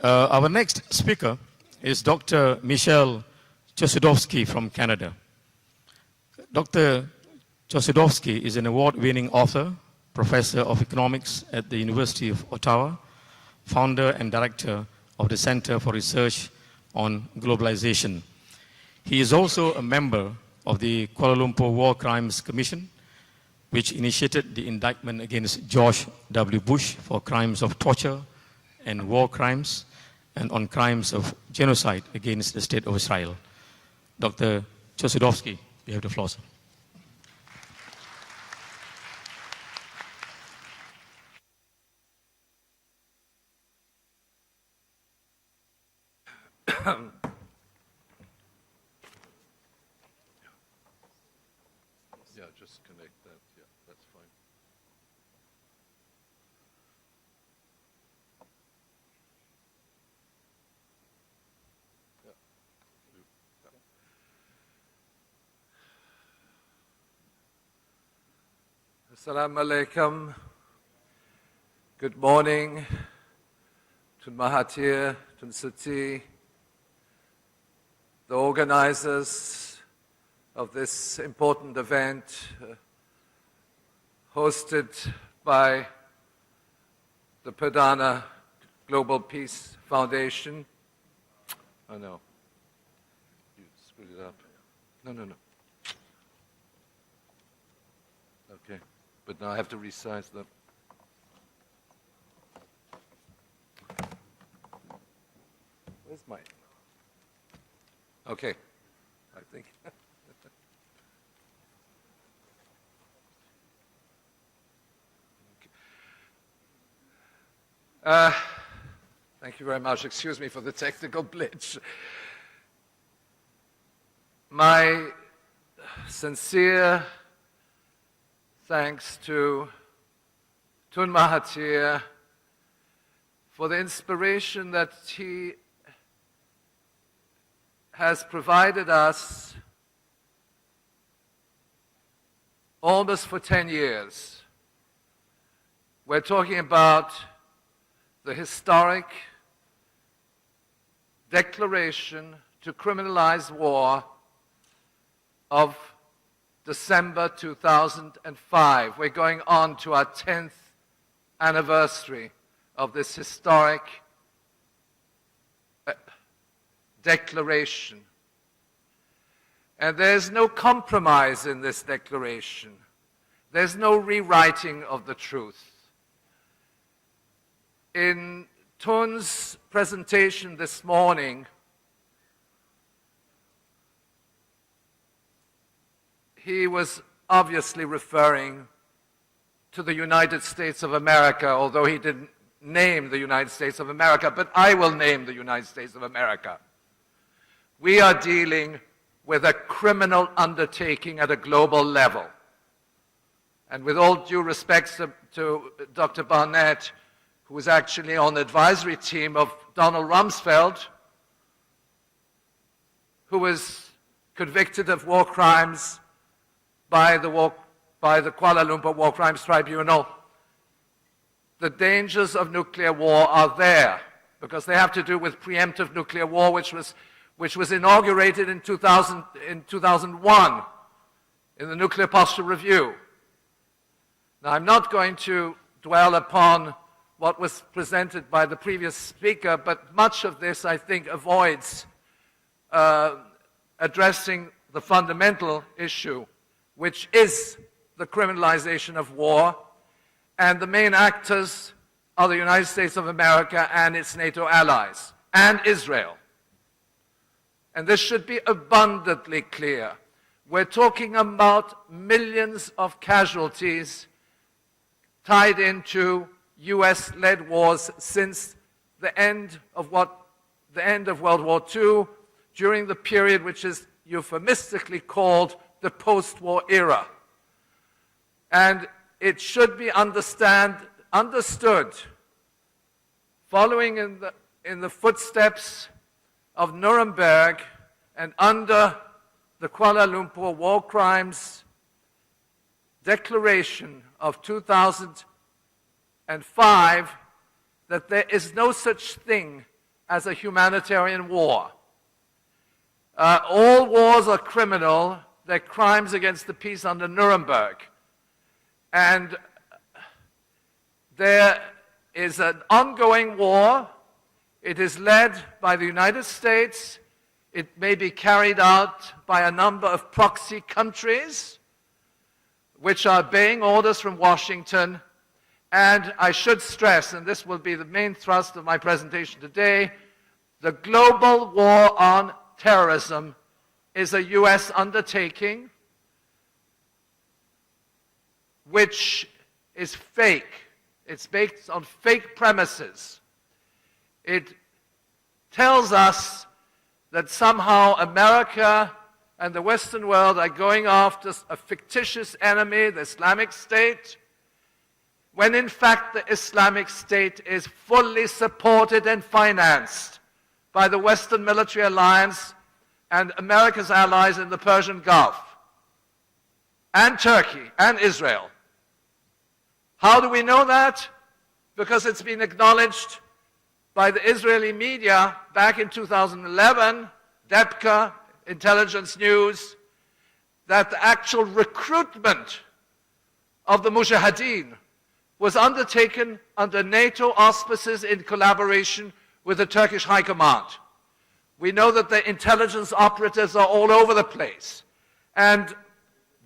Our next speaker is Dr. Michel Chossudovsky from Canada. Dr. Chossudovsky is an award-winning author, professor of economics at the University of Ottawa, founder and director of the Center for Research on Globalization. He is also a member of the Kuala Lumpur War Crimes Commission, which initiated the indictment against George W. Bush for crimes of torture and war crimes, and on crimes of genocide against the State of Israel. Dr. Chossudovsky, you have the floor, sir. Yeah, just connect that. Yeah, that's fine. Yeah. Assalamu alaikum. Good morning. Tun Mahathir, Tun Suti, the organizers of this important event hosted by the Perdana Global Peace Foundation. Oh no, you screwed it up. No. Okay, but now I have to resize them. Where's my... Okay, I think. Thank you very much. Excuse me for the technical glitch. My sincere thanks to Tun Mahathir for the inspiration that he has provided us almost for 10 years. We're talking about the historic declaration to criminalize war of December 2005. We're going on to our 10th anniversary of this historic declaration. And there's no compromise in this declaration. There's no rewriting of the truth. In Tun's presentation this morning, he was obviously referring to the United States of America, although he didn't name the United States of America, but I will name the United States of America. We are dealing with a criminal undertaking at a global level. And with all due respect to Dr. Barnett, who was actually on the advisory team of Donald Rumsfeld, who was convicted of war crimes by the Kuala Lumpur War Crimes Tribunal, the dangers of nuclear war are there, because they have to do with preemptive nuclear war, which was inaugurated in 2001 in the Nuclear Posture Review. Now, I'm not going to dwell upon what was presented by the previous speaker, but much of this, I think, avoids addressing the fundamental issue, which is the criminalization of war, and the main actors are the United States of America and its NATO allies, and Israel. And this should be abundantly clear. We're talking about millions of casualties tied into US-led wars since the end of World War II, during the period which is euphemistically called the post-war era. And it should be understood, following in the footsteps of Nuremberg and under the Kuala Lumpur War Crimes Declaration of 2005, that there is no such thing as a humanitarian war. All wars are criminal. They're crimes against the peace under Nuremberg. And there is an ongoing war. It is led by the United States. It may be carried out by a number of proxy countries, which are obeying orders from Washington. And I should stress, and this will be the main thrust of my presentation today, the global war on terrorism is a US undertaking which is fake. It's based on fake premises. It tells us that somehow America and the Western world are going after a fictitious enemy, the Islamic State, when in fact the Islamic State is fully supported and financed by the Western military alliance and America's allies in the Persian Gulf, and Turkey, and Israel. How do we know that? Because it's been acknowledged by the Israeli media back in 2011, DEPCA, Intelligence News, that the actual recruitment of the Mujahideen was undertaken under NATO auspices in collaboration with the Turkish High Command. We know that the intelligence operatives are all over the place. And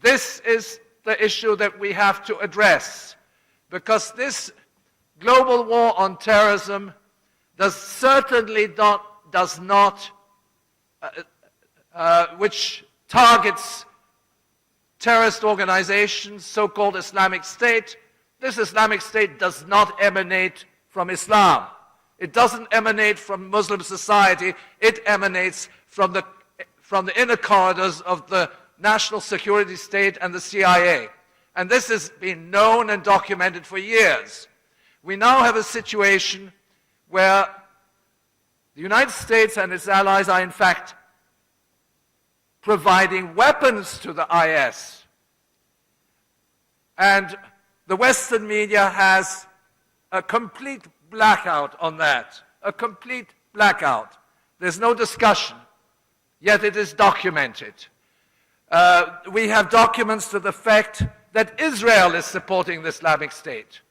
this is the issue that we have to address, because this global war on terrorism does not, which targets terrorist organizations, so-called Islamic State. This Islamic State does not emanate from Islam. It doesn't emanate from Muslim society. It emanates from the inner corridors of the National Security State and the CIA. And this has been known and documented for years. We now have a situation where the United States and its allies are in fact providing weapons to the IS. And the Western media has a complete blackout on that, a complete blackout. There's no discussion, yet it is documented. We have documents to the fact that Israel is supporting the Islamic State.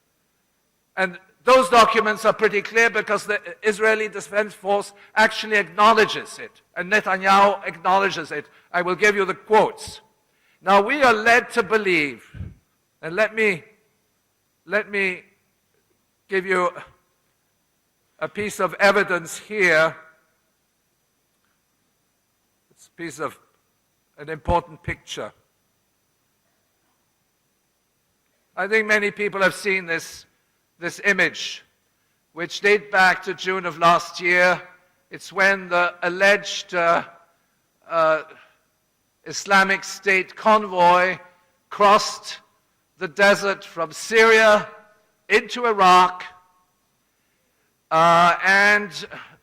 And those documents are pretty clear because the Israeli Defense Force actually acknowledges it, and Netanyahu acknowledges it. I will give you the quotes. Now, we are led to believe, and let me give you a piece of evidence here. It's a piece of an important picture. I think many people have seen this image, which dates back to June of last year. It's when the alleged Islamic State convoy crossed the desert from Syria into Iraq, and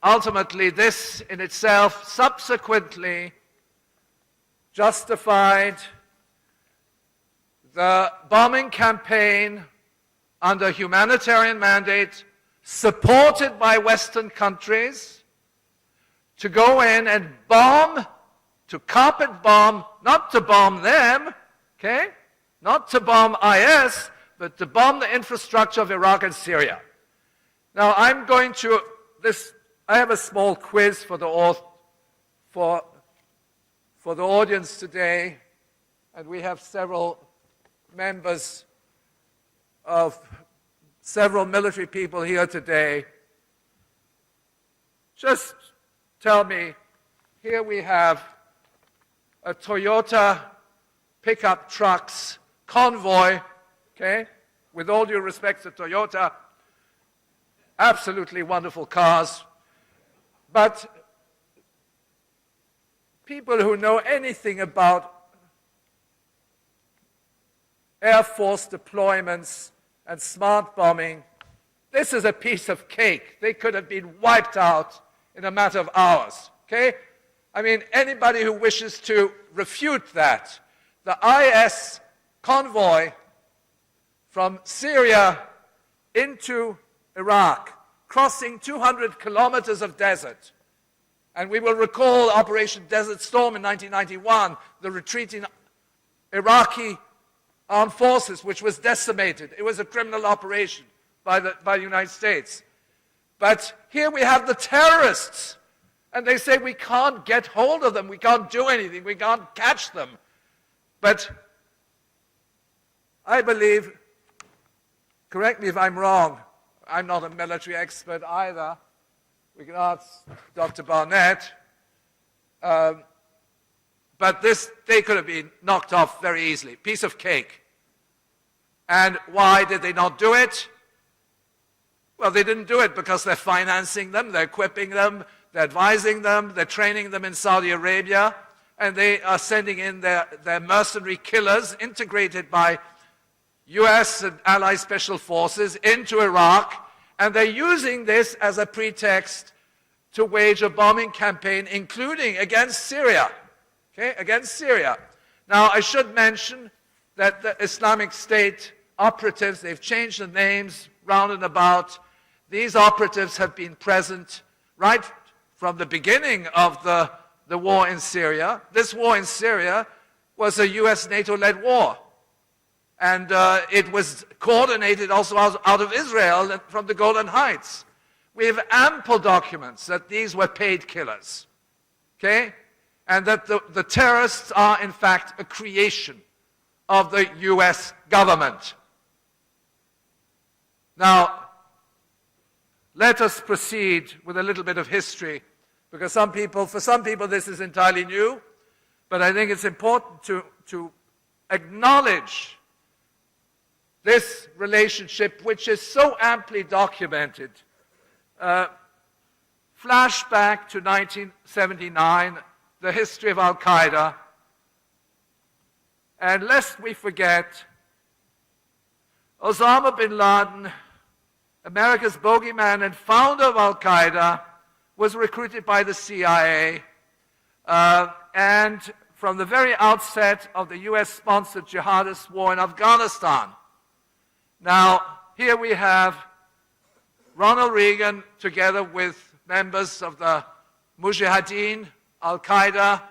ultimately this in itself subsequently justified the bombing campaign under humanitarian mandate supported by Western countries to go in and bomb, to carpet bomb, not to bomb them, okay? Not to bomb IS, but to bomb the infrastructure of Iraq and Syria. Now I'm going to, I have a small quiz for the audience today, and we have several members of several military people here today. Just tell me, here we have a Toyota pickup trucks convoy, okay? With all due respect to Toyota, absolutely wonderful cars. But people who know anything about Air Force deployments and smart bombing, this is a piece of cake. They could have been wiped out in a matter of hours, okay? I mean, anybody who wishes to refute that, the IS convoy from Syria into Iraq crossing 200 kilometers of desert. And we will recall Operation Desert Storm in 1991, the retreating Iraqi armed forces, which was decimated. It was a criminal operation by the United States. But here we have the terrorists, and they say we can't get hold of them, we can't do anything, we can't catch them. But I believe, correct me if I'm wrong, I'm not a military expert either, we can ask Dr. Barnett, but they could have been knocked off very easily, piece of cake. And why did they not do it? Well, they didn't do it because they're financing them, they're equipping them, they're advising them, they're training them in Saudi Arabia, and they are sending in their mercenary killers, integrated by US and Allied special forces, into Iraq, and they're using this as a pretext to wage a bombing campaign, including against Syria, okay, against Syria. Now, I should mention that the Islamic State operatives, they've changed the names round and about. These operatives have been present right from the beginning of the war in Syria. This war in Syria was a US-NATO-led war. And it was coordinated also out of Israel from the Golan Heights. We have ample documents that these were paid killers, okay? And that the terrorists are, in fact, a creation of the US government. Now, let us proceed with a little bit of history, because for some people this is entirely new, but I think it's important to acknowledge this relationship, which is so amply documented. Flashback to 1979, the history of Al-Qaeda, and lest we forget, Osama bin Laden, America's bogeyman and founder of Al-Qaeda, was recruited by the CIA, and from the very outset of the US-sponsored jihadist war in Afghanistan. Now, here we have Ronald Reagan together with members of the Mujahideen, Al-Qaeda,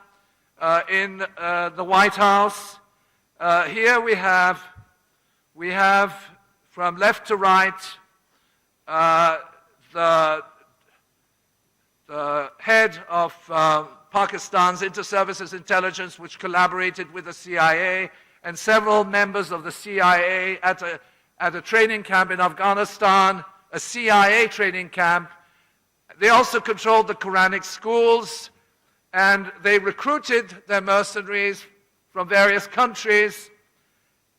in the White House. Here we have from left to right the head of Pakistan's Inter-Services Intelligence, which collaborated with the CIA, and several members of the CIA at a training camp in Afghanistan, a CIA training camp. They also controlled the Quranic schools, and they recruited their mercenaries from various countries.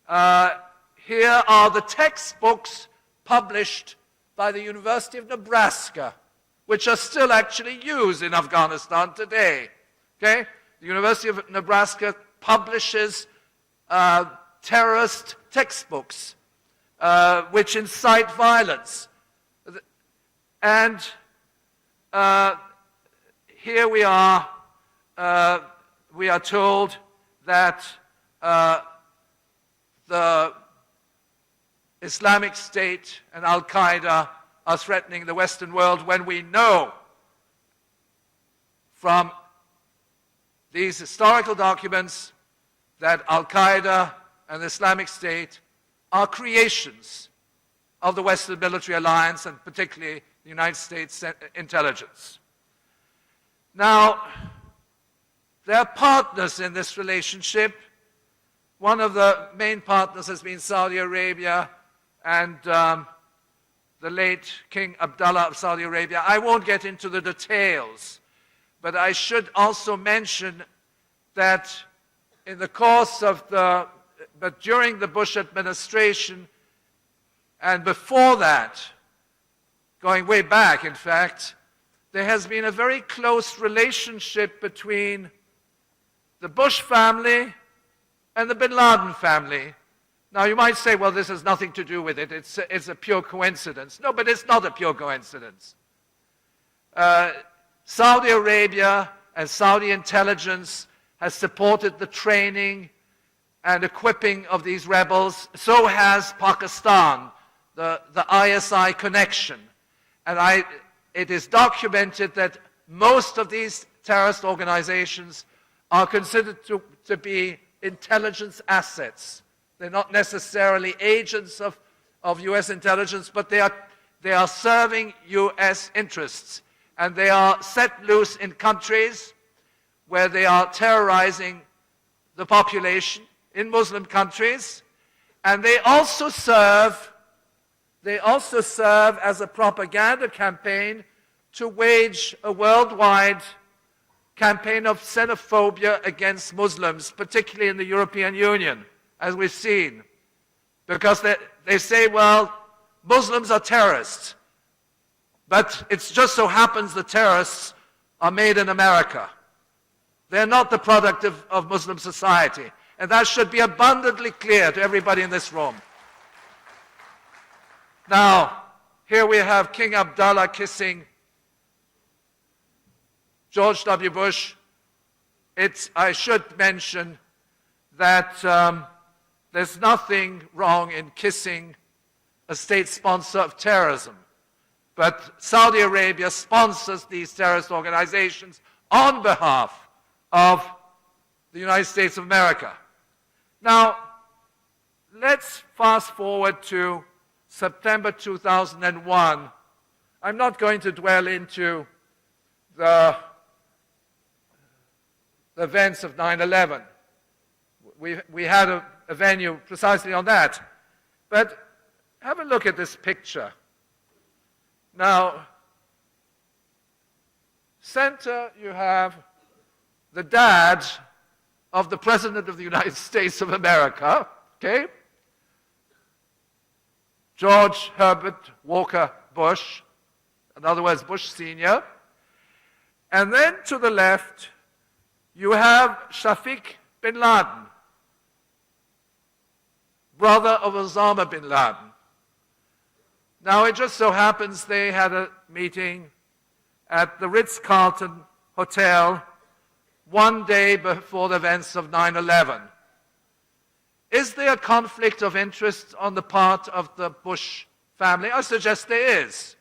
Here are the textbooks published by the University of Nebraska, which are still actually used in Afghanistan today. Okay? The University of Nebraska publishes terrorist textbooks which incite violence. And here we are told that the Islamic State and Al-Qaeda are threatening the Western world, when we know from these historical documents that Al-Qaeda and the Islamic State are creations of the Western military alliance, and particularly the United States intelligence. Now, there are partners in this relationship. One of the main partners has been Saudi Arabia and the late King Abdullah of Saudi Arabia. I won't get into the details, but I should also mention that in the course of but during the Bush administration, and before that, going way back, in fact, there has been a very close relationship between the Bush family and the bin Laden family. Now, you might say, well, this has nothing to do with it. It's a pure coincidence. No, but it's not a pure coincidence. Saudi Arabia and Saudi intelligence has supported the training and equipping of these rebels. So has Pakistan, the ISI connection. And it is documented that most of these terrorist organizations are considered to be intelligence assets. They're not necessarily agents of U.S. intelligence, but they are serving U.S. interests. And they are set loose in countries where they are terrorizing the population, in Muslim countries. And they also serve as a propaganda campaign to wage a worldwide campaign of xenophobia against Muslims, particularly in the European Union, as we've seen. Because they say, well, Muslims are terrorists. But it just so happens the terrorists are made in America. They're not the product of Muslim society. And that should be abundantly clear to everybody in this room. Now, here we have King Abdullah kissing George W. Bush. I should mention that there's nothing wrong in kissing a state sponsor of terrorism. But Saudi Arabia sponsors these terrorist organizations on behalf of the United States of America. Now, let's fast forward to September 2001. I'm not going to dwell into the events of 9/11. We had a venue precisely on that. But have a look at this picture. Now, center you have the dad of the President of the United States of America, okay? George Herbert Walker Bush, in other words, Bush Sr. And then to the left, you have Shafiq bin Laden, brother of Osama bin Laden. Now, it just so happens they had a meeting at the Ritz-Carlton Hotel one day before the events of 9/11. Is there a conflict of interest on the part of the Bush family? I suggest there is.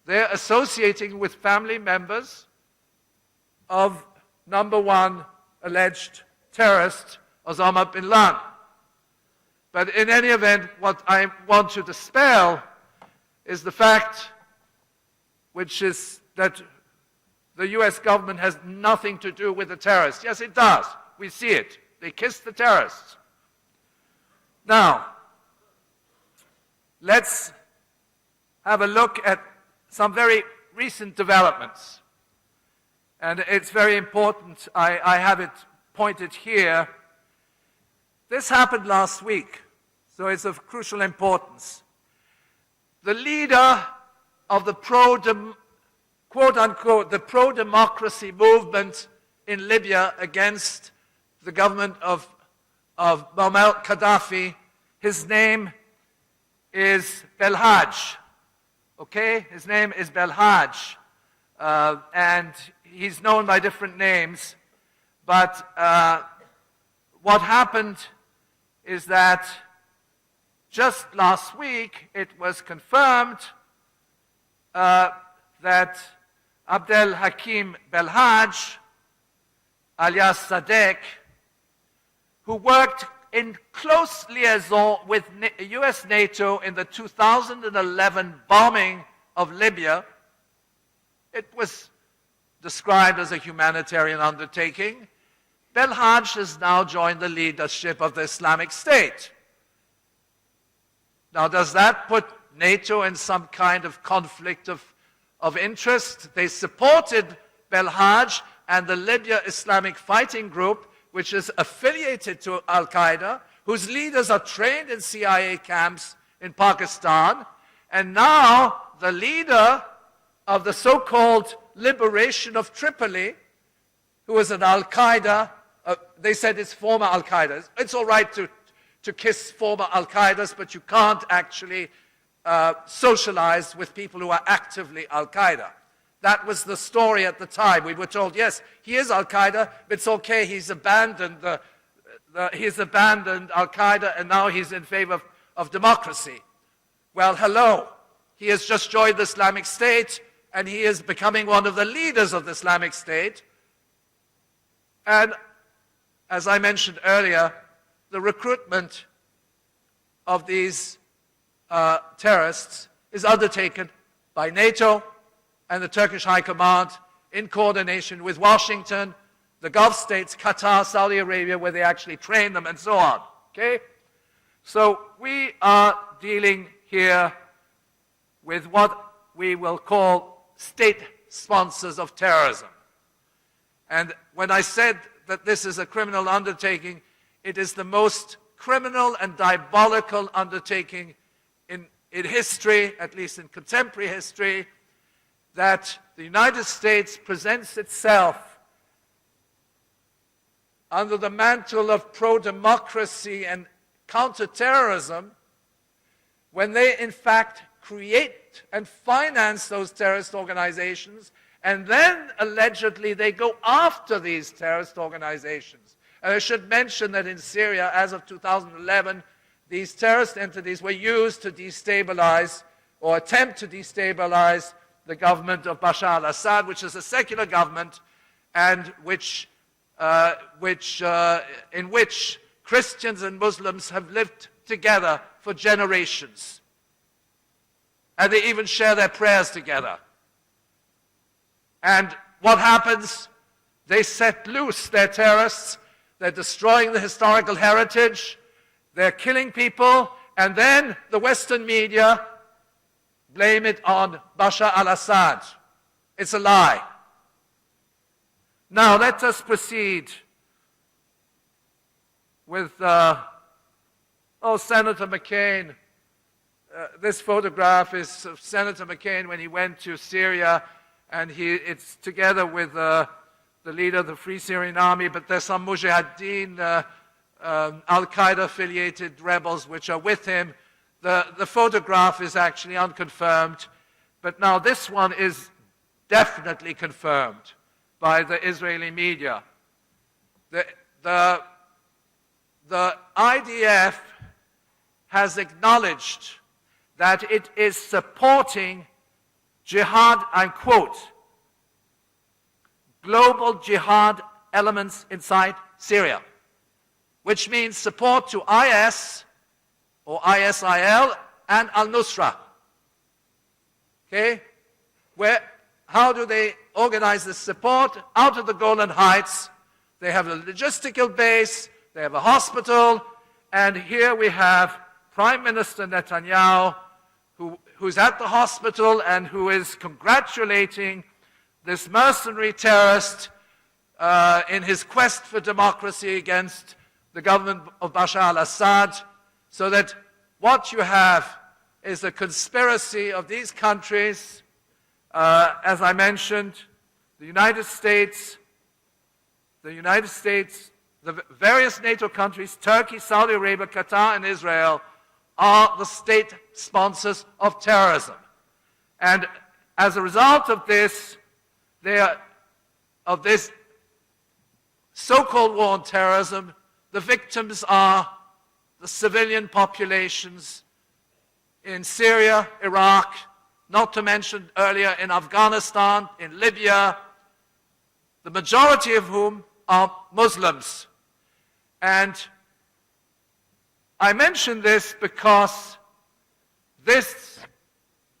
They're associating with family members of number one alleged terrorist, Osama bin Laden. But in any event, what I want to dispel is the fact, which is that the US government has nothing to do with the terrorists. Yes, it does. We see it. They kiss the terrorists. Now, let's have a look at some very recent developments. And it's very important. I have it pointed here. This happened last week, so it's of crucial importance. The leader of the quote-unquote, the pro-democracy movement in Libya against the government of Muammar Gaddafi, his name is Belhaj. Okay? His name is Belhaj. And he's known by different names. But what happened is that just last week it was confirmed that Abdel Hakim Belhaj, alias Sadek, who worked in close liaison with US NATO in the 2011 bombing of Libya. It was described as a humanitarian undertaking. Belhaj has now joined the leadership of the Islamic State. Now, does that put NATO in some kind of conflict of interest? They supported Belhaj and the Libya Islamic Fighting Group, which is affiliated to Al-Qaeda, whose leaders are trained in CIA camps in Pakistan. And now the leader of the so-called liberation of Tripoli, who is an Al-Qaeda, they said it's former Al-Qaeda. It's all right to kiss former Al-Qaedas, but you can't actually socialize with people who are actively Al-Qaeda. That was the story at the time. We were told, yes, he is Al-Qaeda, but it's okay, he's abandoned Al-Qaeda, and now he's in favor of democracy. Well, hello. He has just joined the Islamic State, and he is becoming one of the leaders of the Islamic State. And as I mentioned earlier, the recruitment of these terrorists is undertaken by NATO and the Turkish High Command in coordination with Washington, the Gulf states, Qatar, Saudi Arabia, where they actually train them, and so on. Okay? So we are dealing here with what we will call state sponsors of terrorism. And when I said that this is a criminal undertaking, it is the most criminal and diabolical undertaking in history, at least in contemporary history, that the United States presents itself under the mantle of pro-democracy and counter-terrorism when they in fact create and finance those terrorist organizations, and then allegedly they go after these terrorist organizations. And I should mention that in Syria, as of 2011, these terrorist entities were used to destabilize or attempt to destabilize the government of Bashar al-Assad, which is a secular government, and in which Christians and Muslims have lived together for generations. And they even share their prayers together. And what happens? They set loose their terrorists, they're destroying the historical heritage, they're killing people, and then the Western media blame it on Bashar al-Assad. It's a lie. Now let us proceed with, Senator McCain. This photograph is of Senator McCain when he went to Syria, and it's together with the leader of the Free Syrian Army, but there's some Mujahideen, Al-Qaeda affiliated rebels which are with him. The photograph is actually unconfirmed, but now this one is definitely confirmed by the Israeli media. The IDF has acknowledged that it is supporting jihad, I quote, global jihad elements inside Syria, which means support to IS or ISIL and al-Nusra. Okay? How do they organize this support? Out of the Golan Heights, they have a logistical base, they have a hospital, and here we have Prime Minister Netanyahu, who's at the hospital and who is congratulating this mercenary terrorist in his quest for democracy against the government of Bashar al-Assad, so that what you have is a conspiracy of these countries, as I mentioned, the United States, the various NATO countries, Turkey, Saudi Arabia, Qatar, and Israel, are the state sponsors of terrorism. And as a result of this, so-called war on terrorism, the victims are the civilian populations in Syria, Iraq, not to mention earlier in Afghanistan, in Libya, the majority of whom are Muslims. And I mention this because this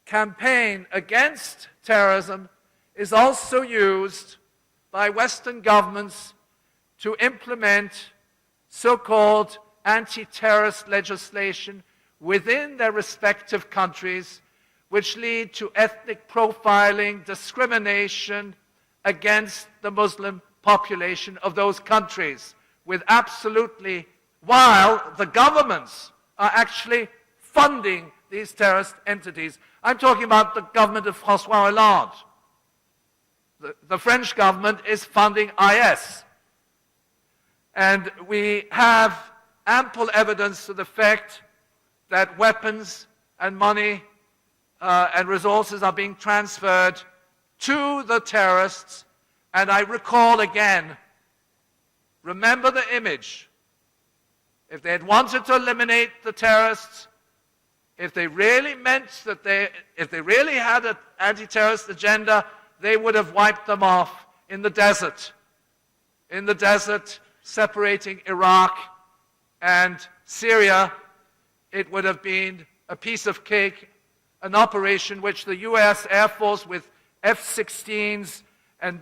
campaign against terrorism is also used by Western governments to implement so-called anti-terrorist legislation within their respective countries, which lead to ethnic profiling, discrimination against the Muslim population of those countries, while the governments are actually funding these terrorist entities. I'm talking about the government of François Hollande. The French government is funding IS. And we have ample evidence to the fact that weapons and money and resources are being transferred to the terrorists. And I recall again, remember the image. If they had wanted to eliminate the terrorists, If they really meant that if they really had an anti-terrorist agenda, they would have wiped them off in the desert. In the desert, separating Iraq and Syria, it would have been a piece of cake, an operation which the U.S. Air Force with F-16s and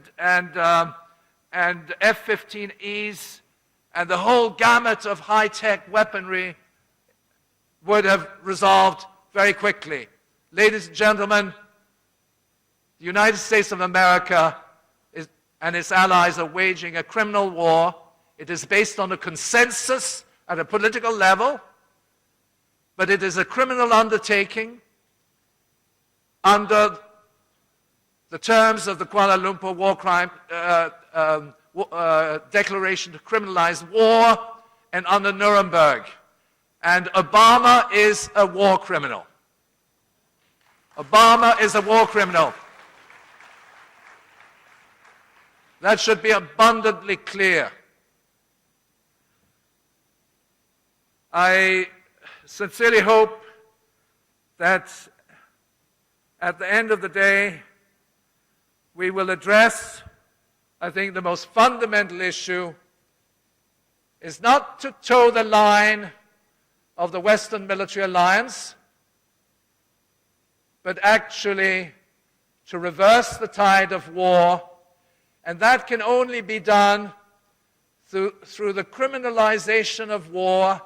F-15Es and the whole gamut of high-tech weaponry would have resolved very quickly. Ladies and gentlemen, the United States of America and its allies are waging a criminal war. It is based on a consensus at a political level, but it is a criminal undertaking under the terms of the Kuala Lumpur War Crime Declaration to criminalize war and under Nuremberg. And Obama is a war criminal. Obama is a war criminal. That should be abundantly clear. I sincerely hope that at the end of the day, we will address, I think, the most fundamental issue is not to toe the line of the Western military alliance, but actually to reverse the tide of war, and that can only be done through the criminalization of war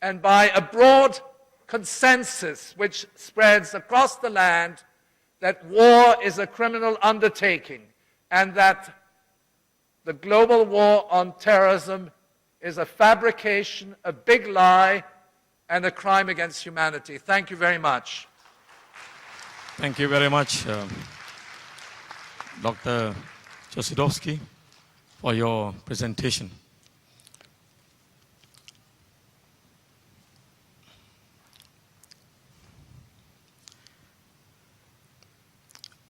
and by a broad consensus which spreads across the land that war is a criminal undertaking and that the global war on terrorism is a fabrication, a big lie, and a crime against humanity. Thank you very much. Thank you very much, Dr. Chossudovsky, for your presentation.